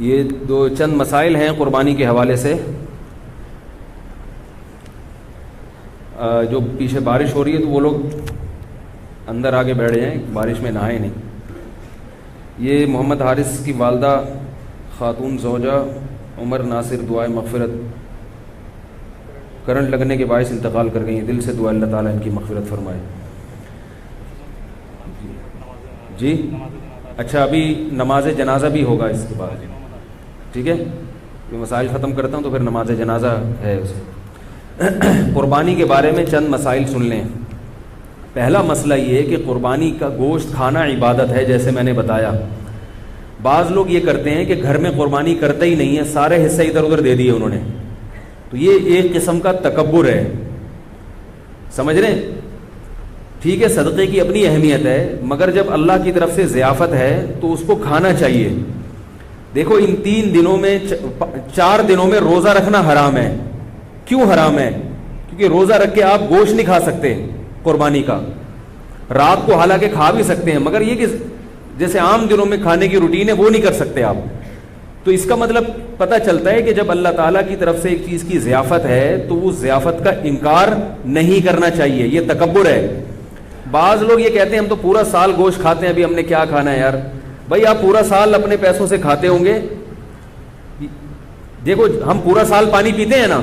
یہ دو چند مسائل ہیں قربانی کے حوالے سے. جو پیچھے بارش ہو رہی ہے تو وہ لوگ اندر آگے بیٹھ جائیں, بارش میں نہائے نہیں. یہ محمد حارث کی والدہ خاتون زوجہ عمر ناصر دعائے مغفرت, کرنٹ لگنے کے باعث انتقال کر گئی ہیں. دل سے دعا اللہ تعالیٰ ان کی مغفرت فرمائے. جی اچھا, ابھی نماز جنازہ بھی ہوگا اس کے بعد, ٹھیک ہے. یہ مسائل ختم کرتا ہوں تو پھر نماز جنازہ ہے اسے. قربانی کے بارے میں چند مسائل سن لیں. پہلا مسئلہ یہ ہے کہ قربانی کا گوشت کھانا عبادت ہے, جیسے میں نے بتایا. بعض لوگ یہ کرتے ہیں کہ گھر میں قربانی کرتے ہی نہیں ہے, سارے حصے ادھر ادھر دے دیے انہوں نے, تو یہ ایک قسم کا تکبر ہے. سمجھ رہے ہیں؟ ٹھیک ہے, صدقے کی اپنی اہمیت ہے, مگر جب اللہ کی طرف سے ضیافت ہے تو اس کو کھانا چاہیے. دیکھو ان 3 دنوں میں 4 دنوں میں روزہ رکھنا حرام ہے. کیوں حرام ہے؟ کیونکہ روزہ رکھ کے آپ گوشت نہیں کھا سکتے قربانی کا. رات کو حالانکہ کھا بھی سکتے ہیں, مگر یہ کہ جیسے عام دنوں میں کھانے کی روٹین ہے وہ نہیں کر سکتے آپ. تو اس کا مطلب پتہ چلتا ہے کہ جب اللہ تعالیٰ کی طرف سے ایک چیز کی ضیافت ہے تو اس ضیافت کا انکار نہیں کرنا چاہیے. یہ تکبر ہے. بعض لوگ یہ کہتے ہیں ہم تو پورا سال گوشت کھاتے ہیں, ابھی ہم نے کیا کھانا ہے یار. بھائی آپ پورا سال اپنے پیسوں سے کھاتے ہوں گے. دیکھو ہم پورا سال پانی پیتے ہیں نا,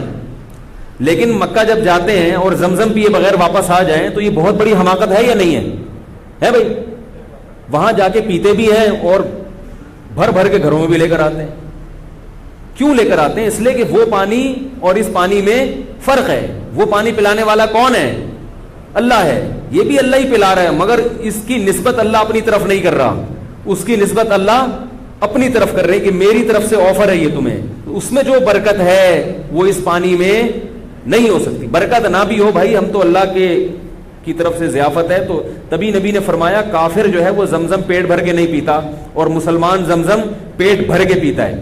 لیکن مکہ جب جاتے ہیں اور زمزم پیے بغیر واپس آ جائیں تو یہ بہت بڑی حماقت ہے یا نہیں ہے بھائی. وہاں جا کے پیتے بھی ہیں اور بھر بھر کے گھروں میں بھی لے کر آتے ہیں. کیوں لے کر آتے ہیں؟ اس لیے کہ وہ پانی اور اس پانی میں فرق ہے. وہ پانی پلانے والا کون ہے؟ اللہ ہے. یہ بھی اللہ ہی پلا رہا ہے, مگر اس کی نسبت اللہ اپنی طرف نہیں کر رہا. اس کی نسبت اللہ اپنی طرف کر رہے کہ میری طرف سے آفر ہے یہ تمہیں. اس میں جو برکت ہے وہ اس پانی میں نہیں ہو سکتی. برکت نہ بھی ہو بھائی, ہم تو اللہ کی طرف سے ضیافت ہے. تو تبھی نبی نے فرمایا کافر جو ہے وہ زمزم پیٹ بھر کے نہیں پیتا, اور مسلمان زمزم پیٹ بھر کے پیتا ہے.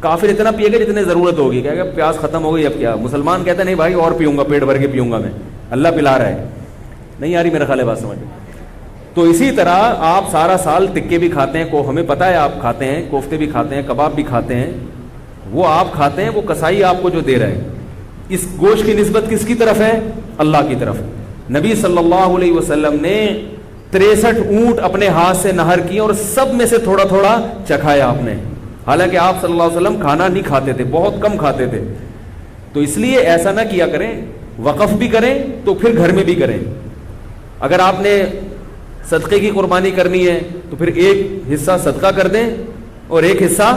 کافر اتنا پیے گا جتنے ضرورت ہوگی, کہے گا پیاس ختم ہو گئی اب کیا. مسلمان کہتا ہے نہیں بھائی اور پیوں گا, پیٹ بھر کے پیوں گا میں, اللہ پلا رہا ہے. نہیں آ رہی میرا خیال ہے بات سمجھ. تو اسی طرح آپ سارا سال تکے بھی کھاتے ہیں, کو ہمیں پتہ ہے آپ کھاتے ہیں, کوفتے بھی کھاتے ہیں, کباب بھی کھاتے ہیں, وہ آپ کھاتے ہیں, وہ کسائی آپ کو جو دے رہے ہیں. اس گوشت کی نسبت کس کی طرف ہے؟ اللہ کی طرف. نبی صلی اللہ علیہ وسلم نے 63 اونٹ اپنے ہاتھ سے نہر کیے اور سب میں سے تھوڑا تھوڑا چکھایا آپ نے. حالانکہ آپ صلی اللہ علیہ وسلم کھانا نہیں کھاتے تھے, بہت کم کھاتے تھے. تو اس لیے ایسا نہ کیا کریں, وقف بھی کریں تو پھر گھر میں بھی کریں. اگر آپ نے صدقے کی قربانی کرنی ہے تو پھر ایک حصہ صدقہ کر دیں اور ایک حصہ,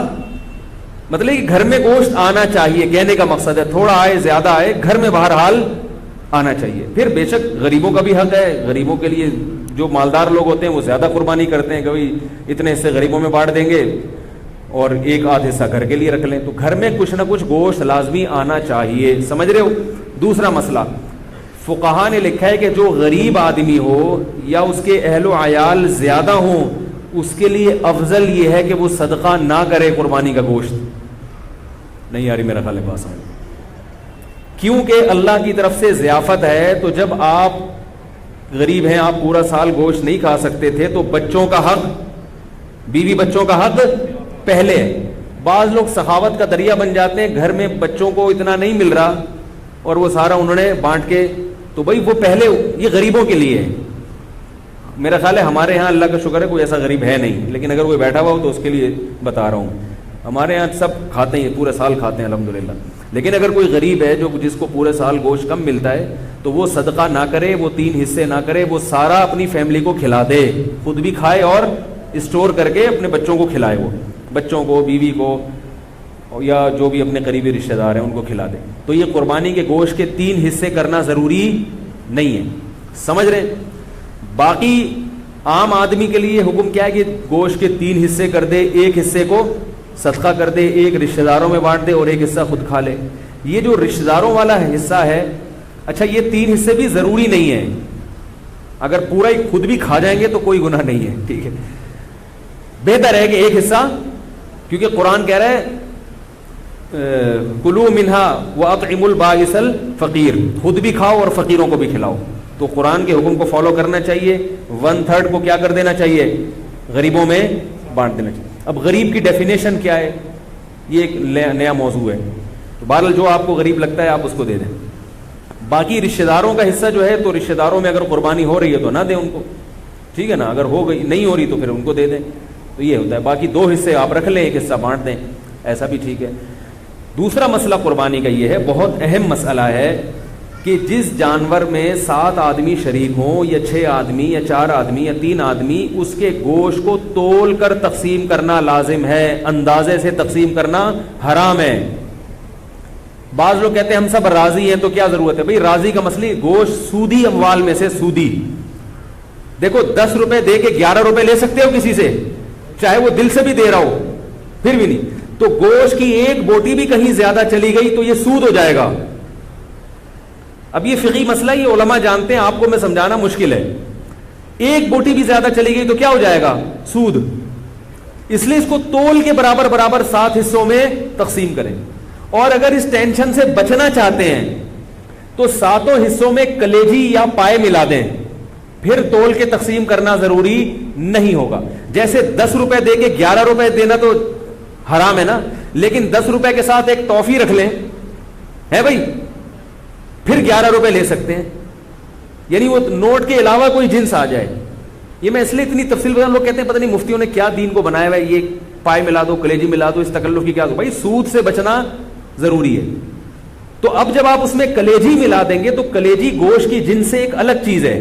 مطلب کہ گھر میں گوشت آنا چاہیے. کہنے کا مقصد ہے تھوڑا آئے زیادہ آئے, گھر میں بہرحال آنا چاہیے. پھر بے شک غریبوں کا بھی حق ہے. غریبوں کے لیے جو مالدار لوگ ہوتے ہیں وہ زیادہ قربانی کرتے ہیں کہ بھائی اتنے حصے غریبوں میں بانٹ دیں گے اور ایک آدھ حصہ گھر کے لیے رکھ لیں. تو گھر میں کچھ نہ کچھ گوشت لازمی آنا چاہیے. سمجھ رہے ہو؟ دوسرا مسئلہ, فقہا نے لکھا ہے کہ جو غریب آدمی ہو یا اس کے اہل و عیال زیادہ ہوں, اس کے لیے افضل یہ ہے کہ وہ صدقہ نہ کرے قربانی کا گوشت. نہیں یاری میرا خیال ہے بات سمجھ. کیونکہ اللہ کی طرف سے ضیافت ہے. تو جب آپ غریب ہیں, آپ پورا سال گوشت نہیں کھا سکتے تھے, تو بچوں کا حق, بیوی بچوں کا حق پہلے. بعض لوگ سخاوت کا دریا بن جاتے ہیں, گھر میں بچوں کو اتنا نہیں مل رہا اور وہ سارا انہوں نے بانٹ کے, تو بھائی وہ پہلے, یہ غریبوں کے لیے ہے. میرا خیال ہے ہمارے ہاں اللہ کا شکر ہے کوئی ایسا غریب ہے نہیں, لیکن اگر کوئی بیٹھا ہوا ہو تو اس کے لیے بتا رہا ہوں. ہمارے یہاں سب کھاتے ہیں, پورے سال کھاتے ہیں الحمدللہ. لیکن اگر کوئی غریب ہے جو جس کو پورے سال گوشت کم ملتا ہے, تو وہ صدقہ نہ کرے, وہ 3 حصے نہ کرے, وہ سارا اپنی فیملی کو کھلا دے, خود بھی کھائے اور اسٹور کر کے اپنے بچوں کو کھلائے. وہ بچوں کو, بیوی کو, یا جو بھی اپنے قریبی رشتہ دار ہیں ان کو کھلا دے. تو یہ قربانی کے گوشت کے 3 حصے کرنا ضروری نہیں ہے. سمجھ رہے؟ باقی عام آدمی کے لیے حکم کیا ہے کہ گوشت کے 3 حصے کر دے, ایک حصے کو صدقہ کر دے, ایک رشتہ داروں میں بانٹ دے اور ایک حصہ خود کھا لے. یہ جو رشتہ داروں والا حصہ ہے, اچھا یہ 3 حصے بھی ضروری نہیں ہے. اگر پورا ہی خود بھی کھا جائیں گے تو کوئی گناہ نہیں ہے, ٹھیک ہے. بہتر ہے کہ ایک حصہ, کیونکہ قرآن کہہ رہا ہے کلو منہا واطعموا البائس الفقیر, خود بھی کھاؤ اور فقیروں کو بھی کھلاؤ. تو قرآن کے حکم کو فالو کرنا چاہیے. 1/3 کو کیا کر دینا چاہیے؟ غریبوں میں بانٹ دینا چاہیے. اب غریب کی ڈیفینیشن کیا ہے؟ یہ ایک نیا موضوع ہے. تو بہرحال جو آپ کو غریب لگتا ہے آپ اس کو دے دیں. باقی رشتہ داروں کا حصہ جو ہے تو رشتہ داروں میں اگر قربانی ہو رہی ہے تو نہ دیں ان کو, ٹھیک ہے نا, اگر ہو گئی نہیں ہو رہی تو پھر ان کو دے دیں. تو یہ ہوتا ہے. باقی 2 حصے آپ رکھ لیں, 1 حصہ بانٹ دیں, ایسا بھی ٹھیک ہے. دوسرا مسئلہ قربانی کا یہ ہے, بہت اہم مسئلہ ہے کہ جس جانور میں 7 آدمی شریک ہوں یا 6 آدمی یا 4 آدمی یا 3 آدمی, اس کے گوشت کو تول کر تقسیم کرنا لازم ہے, اندازے سے تقسیم کرنا حرام ہے. بعض لوگ کہتے ہیں ہم سب راضی ہیں تو کیا ضرورت ہے. بھئی راضی کا مسئلہ, گوشت سودی اموال میں سے سودی, دیکھو 10 روپے دے کے 11 روپے لے سکتے ہو کسی سے, چاہے وہ دل سے بھی دے رہا ہو, پھر بھی نہیں. تو گوشت کی ایک بوٹی بھی کہیں زیادہ چلی گئی تو یہ سود ہو جائے گا. اب یہ فقہی مسئلہ, یہ علماء جانتے ہیں, آپ کو میں سمجھانا مشکل ہے. ایک بوٹی بھی زیادہ چلی گئی تو کیا ہو جائے گا, سود. اس لیے اس کو تول کے برابر برابر 7 حصوں میں تقسیم کریں. اور اگر اس ٹینشن سے بچنا چاہتے ہیں تو 7 حصوں میں کلیجی یا پائے ملا دیں, پھر تول کے تقسیم کرنا ضروری نہیں ہوگا. جیسے 10 روپے دے کے 11 روپے دینا تو حرام ہے نا, لیکن 10 روپے کے ساتھ ایک ٹافی رکھ لیں, ہے بھائی, پھر 11 روپے لے سکتے ہیں. یعنی وہ نوٹ کے علاوہ کوئی جنس آ جائے. یہ میں اس لیے اتنی تفصیل بتا, لوگ کہتے ہیں پتہ نہیں مفتیوں نے کیا دین کو بنایا ہوا ہے, یہ پائے ملا دو, کلیجی ملا دو, اس تکلف کی کیا دو. بھائی سود سے بچنا ضروری ہے. تو اب جب آپ اس میں کلیجی ملا دیں گے تو کلیجی گوشت کی جنس سے ایک الگ چیز ہے.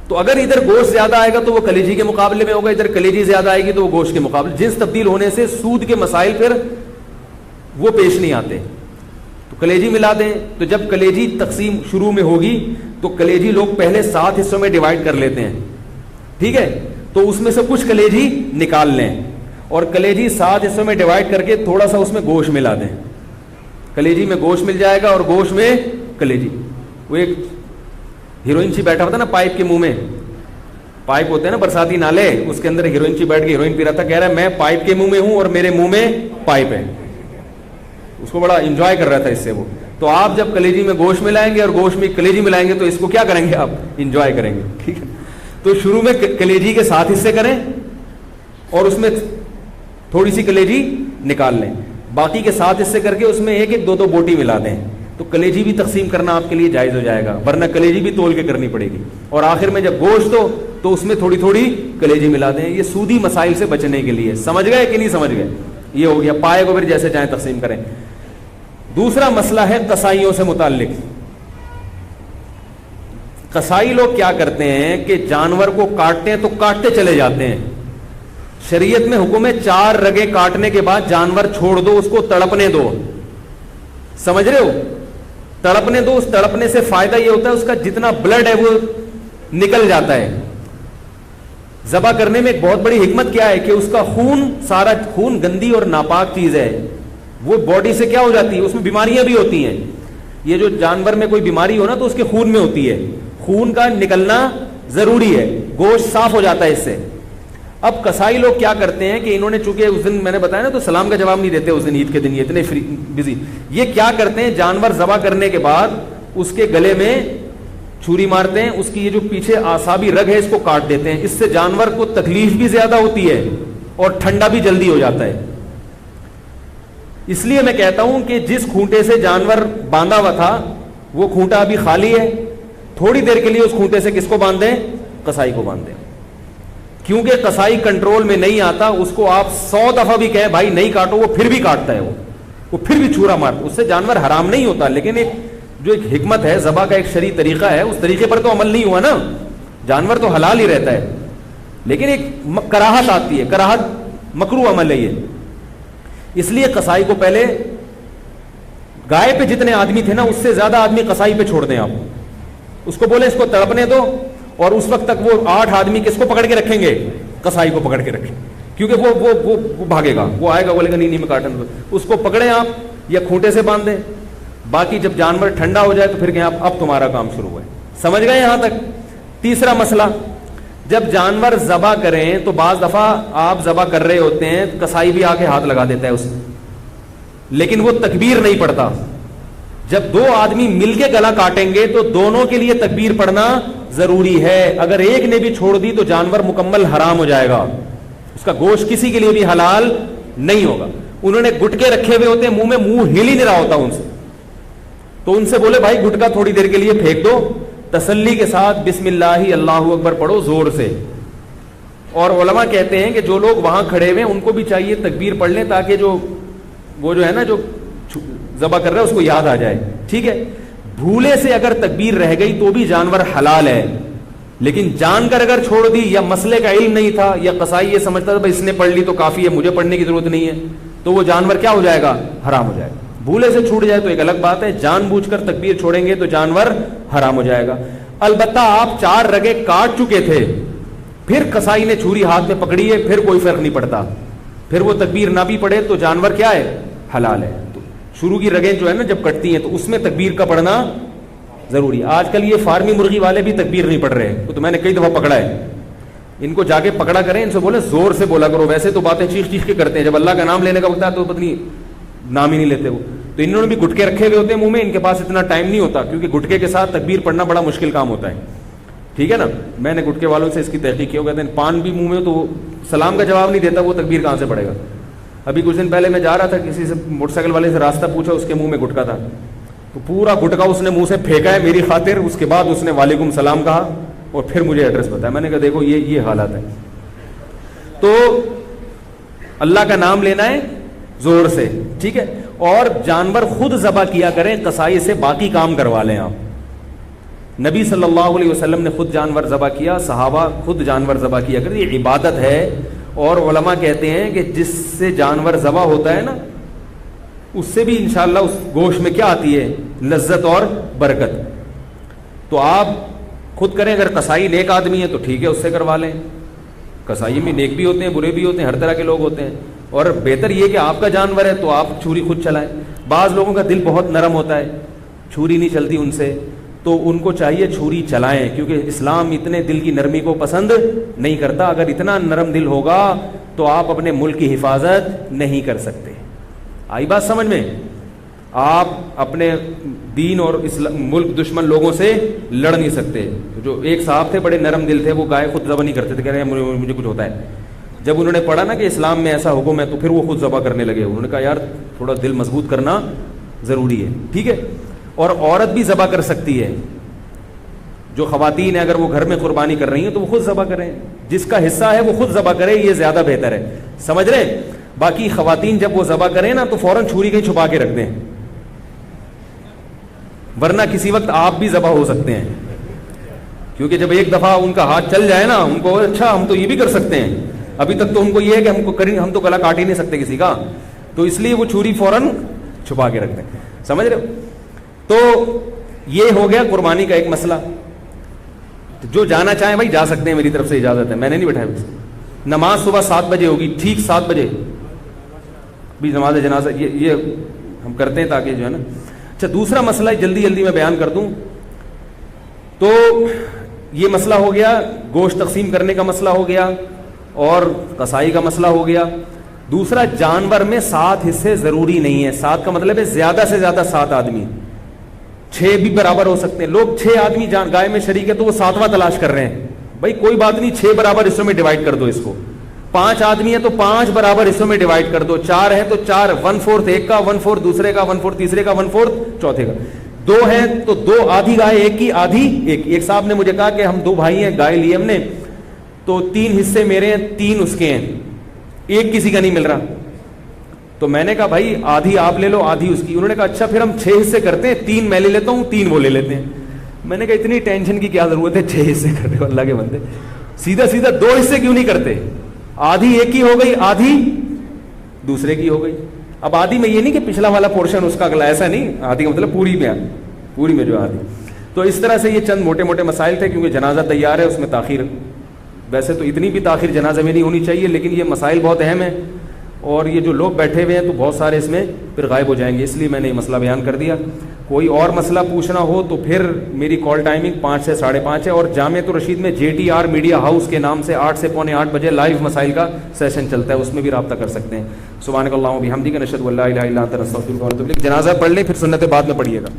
تو اگر ادھر گوشت زیادہ آئے گا تو وہ کلیجی کے مقابلے میں ہوگا, ادھر کلیجی زیادہ آئے گی تو وہ گوشت کے مقابلے. جنس تبدیل ہونے سے سود کے مسائل پھر وہ پیش نہیں آتے. تو کلیجی ملا دیں. تو جب کلیجی تقسیم شروع میں ہوگی تو کلیجی لوگ پہلے 7 حصوں میں ڈیوائڈ کر لیتے ہیں, ٹھیک ہے. تو اس میں سے کچھ کلیجی نکال لیں اور کلیجی 7 حصوں میں ڈیوائڈ کر کے تھوڑا سا اس میں گوشت ملا دیں. کلیجی میں گوشت مل جائے گا اور گوشت میں کلیجی. وہ ایک ہیروئن چی بیٹھا ہوتا نا پائپ کے منہ میں, پائپ ہوتے ہیں نا برساتی نالے, اس کے اندر ہیروئن چی بیٹھ کے ہیروئن پی رہا تھا, کہہ رہا ہے میں پائپ کے منہ میں ہوں اور میرے منہ میں پائپ ہے. اس کو بڑا انجوائے کر رہا تھا اس سے وہ. تو آپ جب کلیجی میں گوشت ملائیں گے اور گوشت میں کلیجی ملائیں گے تو اس کو کیا کریں گے, آپ انجوائے کریں گے, ٹھیک ہے. تو شروع میں کلیجی کے 7 حصے کریں اور اس میں تھوڑی سی کلیجی نکال لیں, باقی کے 7 حصے کر کے اس میں 1-1, 2-2 بوٹی ملا دیں. تو کلیجی بھی تقسیم کرنا آپ کے لیے جائز ہو جائے گا, ورنہ کلیجی بھی تول کے کرنی پڑے گی. اور آخر میں جب گوشت ہو تو اس میں تھوڑی تھوڑی کلیجی ملا دیں. یہ سودی مسائل سے بچنے کے لیے. سمجھ گئے کہ نہیں سمجھ گئے؟ یہ ہو گیا. پائے کو پھر جیسے چاہیں تقسیم کریں. دوسرا مسئلہ ہے قصائیوں سے متعلق. قصائی لوگ کیا کرتے ہیں کہ جانور کو کاٹتے ہیں تو کاٹتے چلے جاتے ہیں. شریعت میں حکم ہے 4 رگیں کاٹنے کے بعد جانور چھوڑ دو, اس کو تڑپنے دو. سمجھ رہے ہو؟ تڑپنے دو. اس تڑپنے سے فائدہ یہ ہوتا ہے اس کا جتنا بلڈ ہے وہ نکل جاتا ہے. ذبح کرنے میں ایک بہت بڑی حکمت کیا ہے کہ اس کا خون, سارا خون گندی اور ناپاک چیز ہے, وہ باڈی سے کیا ہو جاتی ہے, اس میں بیماریاں بھی ہوتی ہیں. یہ جو جانور میں کوئی بیماری ہو نا تو اس کے خون میں ہوتی ہے, خون کا نکلنا ضروری ہے, گوشت صاف ہو جاتا ہے اس سے. اب قصائی لوگ کیا کرتے ہیں کہ انہوں نے چونکہ اس دن میں نے بتایا نا تو سلام کا جواب نہیں دیتے اس دن, عید کے دن یہ اتنے بزی. یہ کیا کرتے ہیں, جانور ذبح کرنے کے بعد اس کے گلے میں چھری مارتے ہیں, اس کی یہ جو پیچھے اعصابی رگ ہے اس کو کاٹ دیتے ہیں. اس سے جانور کو تکلیف بھی زیادہ ہوتی ہے اور ٹھنڈا بھی جلدی ہو جاتا ہے. اس لیے میں کہتا ہوں کہ جس کھونٹے سے جانور باندھا ہوا تھا وہ کھونٹا ابھی خالی ہے, تھوڑی دیر کے لیے اس کھونٹے سے کس کو باندھ دیں, قصائی کو باندھ دیں. کیونکہ قصائی کنٹرول میں نہیں آتا, اس کو آپ 100 دفعہ بھی کہیں بھائی نہیں کاٹو, وہ پھر بھی کاٹتا ہے, وہ پھر بھی چھرا مارتا. اس سے جانور حرام نہیں ہوتا, لیکن ایک جو ایک حکمت ہے, ذبح کا ایک شرعی طریقہ ہے, اس طریقے پر تو عمل نہیں ہوا نا. جانور تو حلال ہی رہتا ہے, لیکن ایک کراہت آتی ہے, کراہت مکروہ عمل ہے یہ. اس لیے قصائی کو پہلے گائے پہ جتنے آدمی تھے نا اس سے زیادہ آدمی قصائی پہ چھوڑ دیں آپ. اس کو بولے اس کو تڑپنے دو, اور اس وقت تک وہ 8 آدمی کس کو پکڑ کے رکھیں گے, قصائی کو پکڑ کے رکھیں, کیونکہ وہ بھاگے گا, وہ آئے گا بولے گا نہیں میں کاٹن دو. اس کو پکڑیں آپ یا کھونٹے سے باندھ دیں. باقی جب جانور ٹھنڈا ہو جائے تو پھر کہیں آپ اب تمہارا کام شروع ہے. سمجھ گئے یہاں تک؟ تیسرا مسئلہ, جب جانور ذبح کریں تو بعض دفعہ آپ ذبح کر رہے ہوتے ہیں, قصائی بھی آ کے ہاتھ لگا دیتا ہے اس میں, لیکن وہ تکبیر نہیں پڑتا. جب 2 آدمی مل کے گلا کاٹیں گے تو دونوں کے لیے تکبیر پڑھنا ضروری ہے. اگر ایک نے بھی چھوڑ دی تو جانور مکمل حرام ہو جائے گا, اس کا گوشت کسی کے لیے بھی حلال نہیں ہوگا. انہوں نے گٹکے رکھے ہوئے ہوتے ہیں منہ میں, منہ ہل ہی نہیں رہا ہوتا ان سے, تو ان سے بولے بھائی گٹکا تھوڑی دیر کے لیے پھینک دو, تسلی کے ساتھ بسم اللہ اللہ اکبر پڑھو زور سے. اور علماء کہتے ہیں کہ جو لوگ وہاں کھڑے ہوئے ہیں ان کو بھی چاہیے تکبیر پڑھ لیں, تاکہ وہ جو ہے نا جو ذبح کر رہا ہے اس کو یاد آ جائے. ٹھیک ہے, بھولے سے اگر تکبیر رہ گئی تو بھی جانور حلال ہے, لیکن جان کر اگر چھوڑ دی, یا مسئلے کا علم نہیں تھا, یا قصائی یہ سمجھتا تھا بھائی اس نے پڑھ لی تو کافی ہے, مجھے پڑھنے کی ضرورت نہیں ہے, تو وہ جانور کیا ہو جائے گا, حرام ہو جائے گا. بھولے سے چھوٹ جائے تو ایک الگ بات ہے, جان بوجھ کر تکبیر چھوڑیں گے تو جانور حرام ہو جائے گا. البتہ آپ 4 رگیں کاٹ چکے تھے, پھر قصائی نے چھری ہاتھ میں پکڑی ہے, پھر کوئی فرق نہیں پڑتا, پھر وہ تکبیر نہ بھی پڑھے تو جانور کیا ہے, حلال ہے. تو شروع کی رگیں جو ہے نا جب کٹتی ہیں تو اس میں تکبیر کا پڑھنا ضروری. آج کل یہ فارمی مرغی والے بھی تکبیر نہیں پڑھ رہے, وہ تو میں نے کئی دفعہ پکڑا ہے, ان کو جا کے پکڑا کریں, ان سے بولے زور سے بولا کرو. ویسے تو باتیں چیخ چیخ کے کرتے ہیں, جب اللہ کا نام لینے کا وقت ہے تو پتہ نہیں نام ہی نہیں لیتے وہ. تو انہوں نے بھی گٹکے رکھے ہوئے ہوتے ہیں منہ میں, ان کے پاس اتنا ٹائم نہیں ہوتا, کیونکہ گٹکے کے ساتھ تکبیر پڑھنا بڑا مشکل کام ہوتا ہے. ٹھیک ہے نا, میں نے گٹکے والوں سے اس کی تحقیق کی, وہ کہتے ہیں پان بھی منہ میں تو سلام کا جواب نہیں دیتا, وہ تکبیر کہاں سے پڑھے گا. ابھی کچھ دن پہلے میں جا رہا تھا, کسی سے موٹر سائیکل والے سے راستہ پوچھا, اس کے منہ میں گٹکا تھا, تو پورا گٹکا اس نے منہ سے پھینکا ہے میری خاطر. اس کے بعد اس نے وعلیکم السلام کہا اور پھر مجھے ایڈریس بتایا. میں نے کہا دیکھو یہ حالات ہے. تو اللہ کا نام لینا ہے زور سے. ٹھیک ہے, اور جانور خود ذبح کیا کریں, قصائی سے باقی کام کروا لیں آپ. نبی صلی اللہ علیہ وسلم نے خود جانور ذبح کیا, صحابہ خود جانور ذبح کیا کریں, یہ عبادت ہے. اور علماء کہتے ہیں کہ جس سے جانور ذبح ہوتا ہے نا, اس سے بھی انشاءاللہ اس گوشت میں کیا آتی ہے, لذت اور برکت. تو آپ خود کریں, اگر قصائی نیک آدمی ہے تو ٹھیک ہے اس سے کروا لیں. قصائی میں نیک بھی ہوتے ہیں, برے بھی ہوتے ہیں, ہر طرح کے لوگ ہوتے ہیں, اور بہتر یہ کہ آپ کا جانور ہے تو آپ چھری خود چلائیں. بعض لوگوں کا دل بہت نرم ہوتا ہے, چھری نہیں چلتی ان سے, تو ان کو چاہیے چھری چلائیں, کیونکہ اسلام اتنے دل کی نرمی کو پسند نہیں کرتا. اگر اتنا نرم دل ہوگا تو آپ اپنے ملک کی حفاظت نہیں کر سکتے. آئی بات سمجھ میں؟ آپ اپنے دین اور ملک دشمن لوگوں سے لڑ نہیں سکتے. جو ایک صاحب تھے بڑے نرم دل تھے, وہ گائے خود ذبح نہیں کرتے تھے, کہہ رہے ہیں مجھے کچھ ہوتا ہے. جب انہوں نے پڑھا نا کہ اسلام میں ایسا حکم ہے تو پھر وہ خود ذبح کرنے لگے. انہوں نے کہا یار تھوڑا دل مضبوط کرنا ضروری ہے. ٹھیک ہے, اور عورت بھی ذبح کر سکتی ہے. جو خواتین ہیں اگر وہ گھر میں قربانی کر رہی ہیں تو وہ خود ذبح کریں, جس کا حصہ ہے وہ خود ذبح کرے, یہ زیادہ بہتر ہے. سمجھ رہے؟ باقی خواتین جب وہ ذبح کریں نا تو فوراً چھری کہیں چھپا کے رکھ دیں, ورنہ کسی وقت آپ بھی ذبح ہو سکتے ہیں. کیونکہ جب ایک دفعہ ان کا ہاتھ چل جائے نا, ان کو اچھا ہم تو یہ بھی کر سکتے ہیں, ابھی تک تو ان کو یہ ہے کہ ہم تو گلا کاٹ ہی نہیں سکتے کسی کا, تو اس لیے وہ چھری فوراً چھپا کے رکھ دیں. سمجھ رہے ہو؟ تو یہ ہو گیا قربانی کا ایک مسئلہ. جو جانا چاہیں بھائی جا سکتے ہیں, میری طرف سے اجازت ہے, میں نے نہیں بٹھایا. نماز صبح 7 بجے ہوگی, ٹھیک 7 بجے بھی نماز جنازہ یہ ہم کرتے ہیں تاکہ جو ہے نا. اچھا, دوسرا مسئلہ جلدی جلدی میں بیان کر دوں. تو یہ مسئلہ ہو گیا, گوشت تقسیم کرنے کا مسئلہ ہو گیا, اور قصائی کا مسئلہ ہو گیا. دوسرا, جانور میں 7 حصے ضروری نہیں ہے. 7 کا مطلب ہے زیادہ سے زیادہ 7 آدمی, 6 بھی برابر ہو سکتے ہیں. لوگ 6 آدمی گائے میں شریک ہے تو وہ 7واں تلاش کر رہے ہیں. بھائی کوئی بات نہیں, 6 برابر حصوں میں ڈیوائڈ کر دو اس کو. 5 آدمی ہیں تو 5 برابر حصوں میں ڈیوائڈ کر دو. 4 ہیں تو 4, 1/4 ایک کا, 1/4 دوسرے کا, 1/4 تیسرے کا, 1/4 چوتھے کا. 2 ہیں تو 2, آدھی گائے ایک کی, آدھی ایک. ایک صاحب نے مجھے کہا کہ ہم 2 بھائی ہیں, گائے لی ہم نے, تو 3 حصے میرے ہیں, 3 اس کے ہیں, ایک کسی کا نہیں مل رہا. تو میں نے کہا بھائی آدھی آپ لے لو, آدھی اس کی. انہوں نے کہا اچھا پھر ہم 6 حصے کرتے ہیں, 3 میں لے لیتا ہوں, 3 وہ لے لیتے ہیں. میں نے کہا اتنی ٹینشن کی کیا ضرورت ہے, 6 حصے کر رہے ہو اللہ کے بندے, سیدھا سیدھا 2 حصے کیوں نہیں کرتے؟ آدھی ایک کی ہو گئی, آدھی دوسرے کی ہو گئی. اب آدھی میں یہ نہیں کہ پچھلا والا پورشن اس کا اگلا, ایسا نہیں. آدھی کا مطلب پوری میں جو آدھی. تو اس طرح سے یہ چند موٹے موٹے مسائل تھے, کیونکہ جنازہ تیار ہے, اس میں تاخیر, ویسے تو اتنی بھی تاخیر جنازے میں نہیں ہونی چاہیے, لیکن یہ مسائل بہت اہم ہیں, اور یہ جو لوگ بیٹھے ہوئے ہیں تو بہت سارے اس میں پھر غائب ہو جائیں گے, اس لیے میں نے یہ مسئلہ بیان کر دیا. کوئی اور مسئلہ پوچھنا ہو تو پھر میری کال ٹائمنگ 5 سے 5:30 ہے, اور جامعۃ الرشید میں JTR میڈیا ہاؤس کے نام سے 8 سے 7:45 بجے لائیو مسائل کا سیشن چلتا ہے, اس میں بھی رابطہ کر سکتے ہیں. سبحانک اللہم و بحمدک, نشہد ان لا الہ الا انت, نستغفرک و نتوب الیک. جنازہ پڑھ لیں, پھر سنت بعد میں پڑھیے گا.